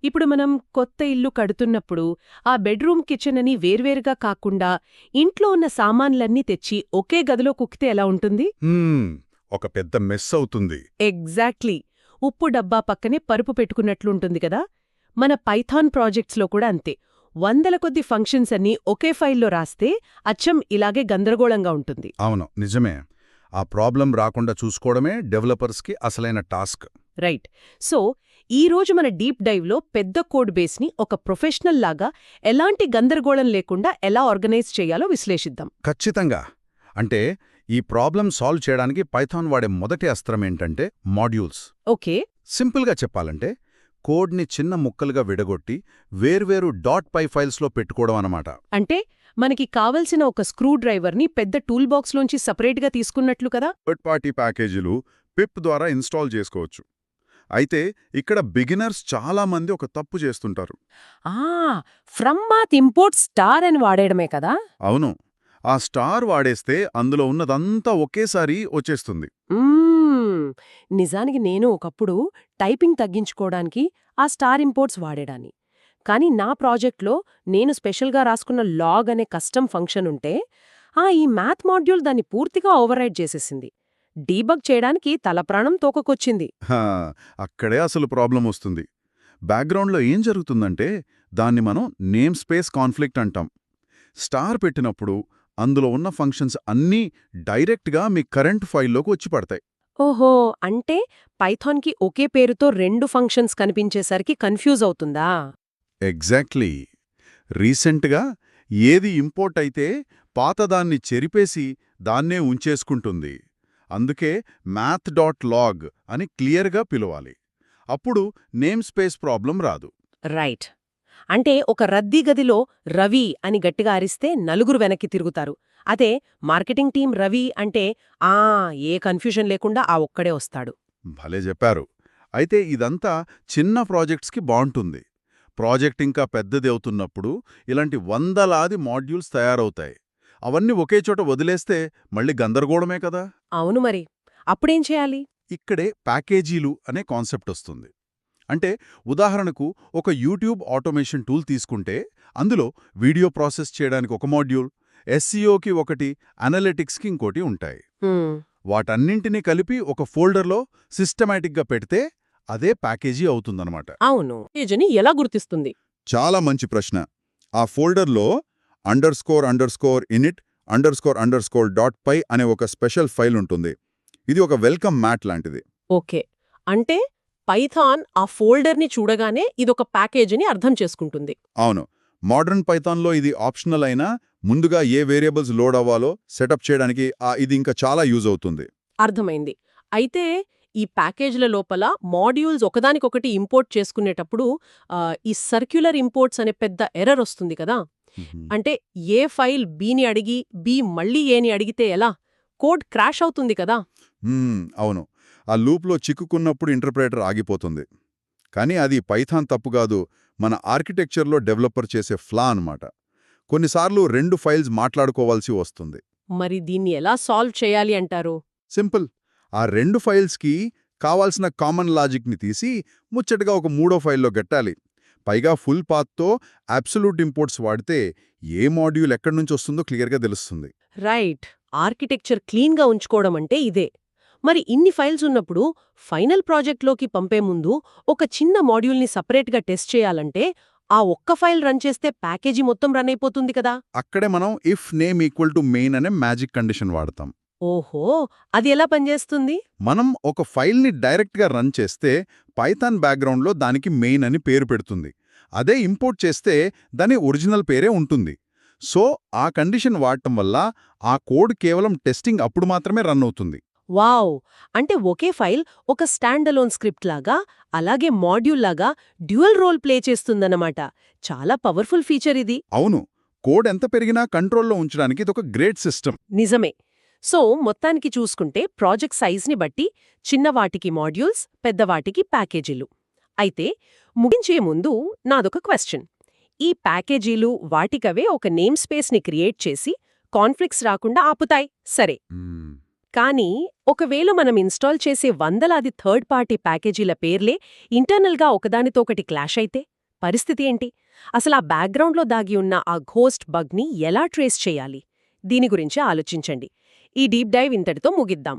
ఇప్పుడు మనం కొత్త ఇల్లు కడుతున్నప్పుడు ఆ బెడ్రూమ్ కిచెన్ అని వేర్వేరుగా కాకుండా ఇంట్లో ఉన్న సామాన్లన్నీ తెచ్చి ఒకే గదిలో కుక్కితే ఎలా ఉంటుంది? ఒక పెద్ద మెస్ అవుతుంది. ఎగ్జాక్ట్లీ. ఉప్పు డబ్బా పక్కనే పరుపు పెట్టుకున్నట్లుంటుంది కదా. మన పైథాన్ ప్రాజెక్ట్స్లో కూడా అంతే. వందల కొద్ది ఫంక్షన్స్ అన్నీ ఒకే ఫైల్లో రాస్తే అచ్చం ఇలాగే గందరగోళంగా ఉంటుంది. అవును, నిజమే. ఆ ప్రాబ్లం రాకుండా చూసుకోవడమే డెవలపర్స్కి అసలైన టాస్క్. రైట్. సో ఈ రోజు మన డీప్ డైవ్లో పెద్ద కోడ్ బేస్ని ఒక ప్రొఫెషనల్ లాగా ఎలాంటి గందరగోళం లేకుండా ఎలా ఆర్గనైజ్ చేయాలో విశ్లేషిద్దాం. ఖచ్చితంగా. అంటే ఈ ప్రాబ్లం సాల్వ్ చేయడానికి పైథాన్ వాడే మొదటి అస్త్రం ఏంటంటే మాడ్యూల్స్. ఓకే. సింపుల్గా చెప్పాలంటే కోడ్ని చిన్న ముక్కలుగా విడగొట్టి వేర్వేరు .పై ఫైల్స్లో పెట్టుకోవడం అన్నమాట. అంటే మనకి కావలసిన ఒక స్క్రూ డ్రైవర్ని పెద్ద టూల్ బాక్స్లోంచి సపరేట్గా తీసుకున్నట్లు కదా. థర్డ్ పార్టీ ప్యాకేజీలు పిప్ ద్వారా ఇన్స్టాల్ చేసుకోవచ్చు. అయితే ఇక్కడ బిగినర్స్ చాలా మంది ఒక తప్పు చేస్తుంటారు. ఫ్రమ్ మాత్ ఇంపోర్ట్ స్టార్ అని వాడేయడమే కదా. అవును, ఆ స్టార్ వాడేస్తే అందులో ఉన్నదంతా ఒకేసారి వచ్చేస్తుంది. నిజానికి నేను ఒకప్పుడు టైపింగ్ తగ్గించుకోవడానికి ఆ స్టార్ ఇంపోర్ట్స్ వాడేడాన్ని. కానీ నా ప్రాజెక్ట్లో నేను స్పెషల్గా రాసుకున్న లాగ్ అనే కస్టమ్ ఫంక్షన్ ఉంటే ఈ మ్యాథ్ మాడ్యూల్ దాన్ని పూర్తిగా ఓవర్రైడ్ చేసేసింది. డీబగ్ చేయడానికి తలప్రాణం తోకకొచ్చింది. అక్కడే అసలు ప్రాబ్లం వస్తుంది. బ్యాక్గ్రౌండ్లో ఏం జరుగుతుందంటే దాన్ని మనం నేమ్ స్పేస్ కాన్ఫ్లిక్ట్ అంటాం. స్టార్ పెట్టినప్పుడు అందులో ఉన్న ఫంక్షన్స్ అన్నీ డైరెక్ట్గా మీ కరెంట్ ఫైల్లోకి వచ్చి పడతాయి. ఓహో, అంటే పైథాన్కి ఒకే పేరుతో రెండు ఫంక్షన్స్ కనిపించేసరికి కన్ఫ్యూజ్ అవుతుందా? ఎగ్జాక్ట్లీ. రీసెంట్గా ఏది ఇంపోర్ట్ అయితే పాతదాన్ని చెరిపేసి దాన్నే ఉంచేసుకుంటుంది. అందుకే math.log అని క్లియర్గా పిలవాలి. అప్పుడు నేమ్ స్పేస్ ప్రాబ్లం రాదు. రైట్. అంటే ఒక రద్దీ గదిలో రవి అని గట్టిగా అరిస్తే నలుగురు వెనక్కి తిరుగుతారు. అదే మార్కెటింగ్ టీం రవి అంటే ఏ కన్ఫ్యూజన్ లేకుండా ఆ ఒక్కడే వస్తాడు. భలే చెప్పారు. అయితే ఇదంతా చిన్న ప్రాజెక్ట్స్కి బాగుంటుంది. ప్రాజెక్ట్ ఇంకా పెద్దది అవుతున్నప్పుడు ఇలాంటి వందలాది మాడ్యూల్స్ తయారవుతాయి. అవన్నీ ఒకే చోట వదిలేస్తే మళ్ళీ గందరగోళమే కదా. అవును, మరి అప్పుడేం చేయాలి? ఇక్కడే ప్యాకేజీలు అనే కాన్సెప్ట్ వస్తుంది. అంటే ఉదాహరణకు ఒక యూట్యూబ్ ఆటోమేషన్ టూల్ తీసుకుంటే అందులో వీడియో ప్రాసెస్ చేయడానికి ఒక మాడ్యూల్, ఎస్సీఓకి ఒకటి, అనలిటిక్స్కి ఇంకోటి ఉంటాయి. వాటన్నింటినీ కలిపి ఒక ఫోల్డర్లో సిస్టమాటిక్గా పెడితే అదే ప్యాకేజీ అవుతుందన్నమాట. అవును, పేజీని ఎలా గుర్తిస్తుంది? చాలా మంచి ప్రశ్న. ఆ ఫోల్డర్లో _init__py అనే ఒక స్పెషల్ ఫైల్ ఉంటుంది. ఇది ఒక వెల్కమ్ మ్యాట్ లాంటిది. ఓకే. అంటే పైథాన్ ఆ ఫోల్డర్ని చూడగానే ఇదొక ప్యాకేజీని అర్థం చేసుకుంటుంది. అవును. మోడర్న్ పైథాన్లో ఇది ఆప్షనల్ అయినా ముందుగా ఏ వేరియబుల్స్ లోడ్ అవ్వాలో సెటప్ చేయడానికి ఇది ఇంకా చాలా యూజ్ అవుతుంది. అర్థమైంది. అయితే ఈ ప్యాకేజీల లోపల మాడ్యూల్స్ ఒకదానికొకటి ఇంపోర్ట్ చేసుకునేటప్పుడు ఈ సర్క్యులర్ ఇంపోర్ట్స్ అనే పెద్ద ఎర్రర్ వస్తుంది కదా. అంటే ఏ ఫైల్ బిని అడిగి బి మళ్ళీ ఏని అడిగితే ఎలా? కోడ్ క్రాష్ అవుతుంది కదా. అవును, ఆ లూప్లో చిక్కుకున్నప్పుడు ఇంటర్ప్రెటర్ ఆగిపోతుంది. కానీ అది పైథాన్ తప్పు కాదు, మన ఆర్కిటెక్చర్లో డెవలపర్ చేసే ఫ్లా అన్నమాట. కొన్నిసార్లు రెండు ఫైల్స్ మాట్లాడుకోవాల్సి వస్తుంది. మరి దీన్ని ఎలా సాల్వ్ చేయాలి అంటారు? సింపుల్. ఆ రెండు ఫైల్స్కి కావాల్సిన కామన్ లాజిక్ని తీసి ముచ్చటగా ఒక మూడో ఫైల్లో గట్టాలి. పైగా ఫుల్ పాత్తో అబ్సల్యూట్ ఇంపోర్ట్స్ వాడితే ఏ మాడ్యూల్ ఎక్కడి నుంచి వస్తుందో క్లియర్గా తెలుస్తుంది. రైట్. ఆర్కిటెక్చర్ క్లీన్గా ఉంచుకోవడం అంటే ఇదే. మరి ఇన్ని ఫైల్స్ ఉన్నప్పుడు ఫైనల్ ప్రాజెక్ట్లోకి పంపే ముందు ఒక చిన్న మాడ్యూల్ని సపరేట్గా టెస్ట్ చేయాలంటే ఆ ఒక్క ఫైల్ రన్ చేస్తే ప్యాకేజీ మొత్తం రన్ అయిపోతుంది కదా. అక్కడే మనం if name equal to main అనే మ్యాజిక్ కండిషన్ వాడతాం. ఓహో, అది ఎలా పనిచేస్తుంది? మనం ఒక ఫైల్ని డైరెక్ట్గా రన్ చేస్తే పైథాన్ బ్యాక్గ్రౌండ్లో దానికి మెయిన్ అని పేరు పెడుతుంది. అదే ఇంపోర్ట్ చేస్తే దాని ఒరిజినల్ పేరే ఉంటుంది. సో ఆ కండిషన్ వాడటం వల్ల ఆ కోడ్ కేవలం టెస్టింగ్ అప్పుడు మాత్రమే రన్ అవుతుంది. వావ్. అంటే ఒకే ఫైల్ ఒక స్టాండ్ అలోన్ స్క్రిప్ట్ లాగా అలాగే మాడ్యూల్ లాగా డ్యూయల్ రోల్ ప్లే చేస్తుందన్నమాట. చాలా పవర్ఫుల్ ఫీచర్ ఇది. అవును, కోడ్ ఎంత పెరిగినా కంట్రోల్లో ఉంచడానికి ఇదొక గ్రేట్ సిస్టమ్. నిజమే. సో మొత్తానికి చూసుకుంటే ప్రాజెక్ట్ సైజ్ని బట్టి చిన్నవాటికి మాడ్యూల్స్, పెద్దవాటికి ప్యాకేజీలు. అయితే ముగించే ముందు నాదొక క్వశ్చన్. ఈ ప్యాకేజీలు వాటికవే ఒక నేమ్ స్పేస్ని క్రియేట్ చేసి కాన్ఫ్లిక్ట్స్ రాకుండా ఆపుతాయి, సరే. కానీ ఒకవేళ మనం ఇన్స్టాల్ చేసే వందలాది థర్డ్ పార్టీ ప్యాకేజీల పేర్లే ఇంటర్నల్గా ఒకదానితో ఒకటి క్లాష్ అయితే పరిస్థితి ఏంటి? అసలు ఆ బ్యాక్గ్రౌండ్లో దాగి ఉన్న ఆ ఘోస్ట్ బగ్ని ఎలా ట్రేస్ చేయాలి? దీని గురించి ఆలోచించండి. ఈ డీప్ డైవ్ ఇంతటితో ముగిద్దాం.